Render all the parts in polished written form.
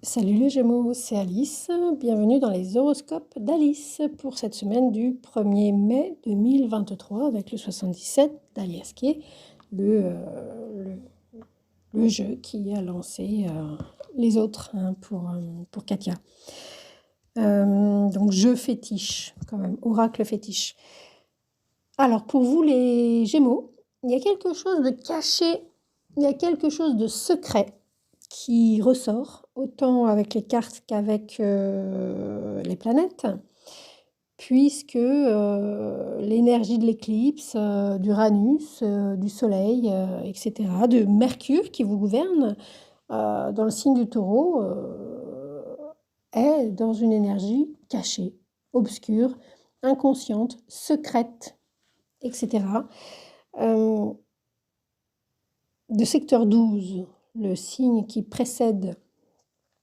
Salut les Gémeaux, c'est Alice. Bienvenue dans les horoscopes d'Alice pour cette semaine du 1er mai 2023 avec le 77 d'Alias qui est le jeu qui a lancé les autres pour Katia. Donc jeu fétiche quand même, oracle fétiche. Alors pour vous les Gémeaux, il y a quelque chose de caché, il y a quelque chose de secret qui ressort, autant avec les cartes qu'avec les planètes, puisque l'énergie de l'éclipse, d'Uranus, du Soleil, etc., de Mercure qui vous gouverne dans le signe du Taureau, est dans une énergie cachée, obscure, inconsciente, secrète, etc. De secteur 12, le signe qui précède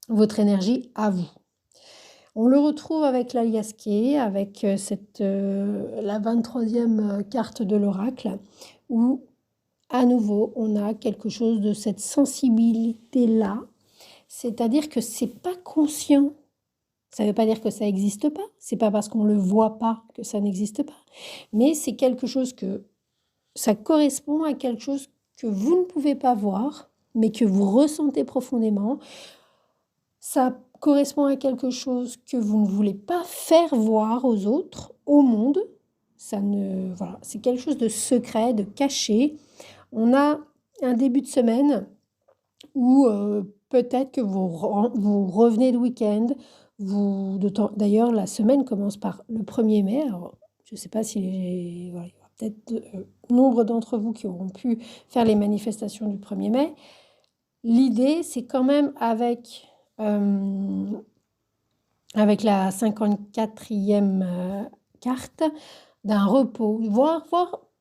votre énergie à vous. On le retrouve avec l'Aliasqué, avec la 23e carte de l'oracle, où à nouveau on a quelque chose de cette sensibilité-là, c'est-à-dire que c'est pas conscient. Ça ne veut pas dire que ça n'existe pas, c'est pas parce qu'on ne le voit pas que ça n'existe pas, mais c'est quelque chose ça correspond à quelque chose que vous ne pouvez pas voir, mais que vous ressentez profondément. Ça correspond à quelque chose que vous ne voulez pas faire voir aux autres, au monde. Voilà, c'est quelque chose de secret, de caché. On a un début de semaine où peut-être que vous revenez de week-end. D'ailleurs, la semaine commence par le 1er mai. Alors, je ne sais pas si voilà, il y aura peut-être nombre d'entre vous qui auront pu faire les manifestations du 1er mai. L'idée, c'est quand même avec la 54e carte, d'un repos, voire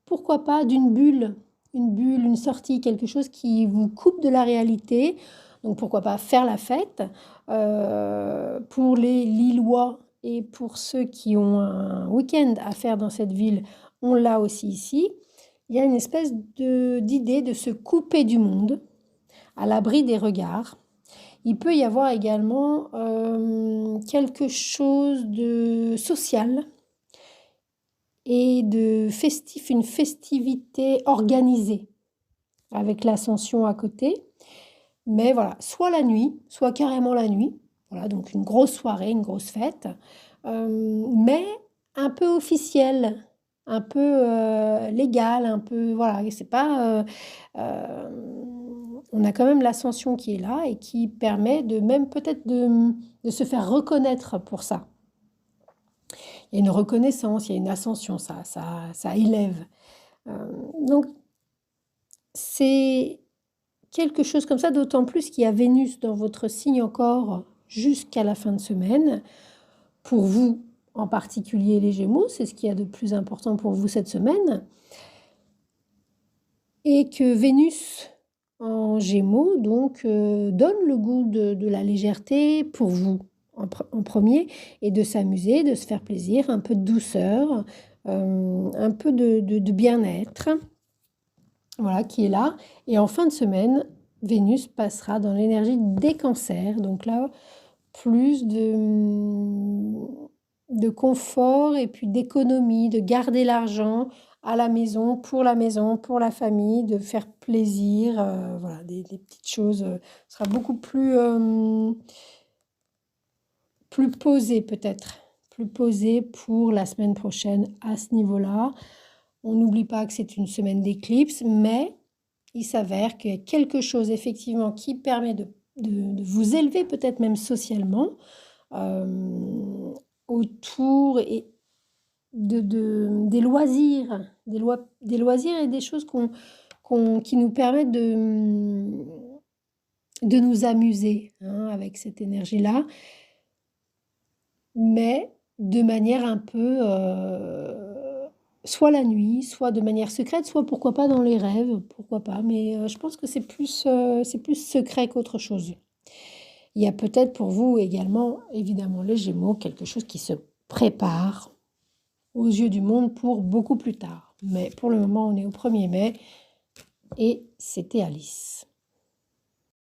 pourquoi pas d'une bulle, une sortie, quelque chose qui vous coupe de la réalité. Donc pourquoi pas faire la fête. Pour les Lillois et pour ceux qui ont un week-end à faire dans cette ville, on l'a aussi ici. Il y a une espèce d'idée de se couper du monde, à l'abri des regards. Il peut y avoir également quelque chose de social et de festif, une festivité organisée avec l'ascension à côté. Mais voilà, soit la nuit, soit carrément la nuit. Voilà, donc une grosse soirée, une grosse fête, mais un peu officielle, un peu légale, un peu, voilà, c'est pas... on a quand même l'ascension qui est là et qui permet de même peut-être de se faire reconnaître pour ça. Il y a une reconnaissance, il y a une ascension, ça élève. Donc, c'est quelque chose comme ça, d'autant plus qu'il y a Vénus dans votre signe encore jusqu'à la fin de semaine. Pour vous, en particulier les Gémeaux, c'est ce qu'il y a de plus important pour vous cette semaine. Et que Vénus en Gémeaux donc donne le goût de la légèreté pour vous en premier, et de s'amuser, de se faire plaisir, un peu de douceur, un peu de bien-être, voilà, qui est là. Et en fin de semaine, Vénus passera dans l'énergie des cancers, donc là plus de confort et puis d'économie, de garder l'argent à la maison, pour la famille, de faire plaisir, voilà, des petites choses. Ce sera beaucoup plus posé peut-être, plus posé pour la semaine prochaine à ce niveau-là. On n'oublie pas que c'est une semaine d'éclipse, mais il s'avère qu'il y a quelque chose effectivement qui permet de vous élever peut-être même socialement autour et des loisirs, des loisirs et des choses qui nous permettent de nous amuser avec cette énergie-là, mais de manière un peu soit la nuit, soit de manière secrète, soit pourquoi pas dans les rêves, pourquoi pas, mais je pense que c'est plus secret qu'autre chose. Il y a peut-être pour vous également, évidemment, les Gémeaux, quelque chose qui se prépare aux yeux du monde pour beaucoup plus tard. Mais pour le moment, on est au 1er mai et c'était Alice.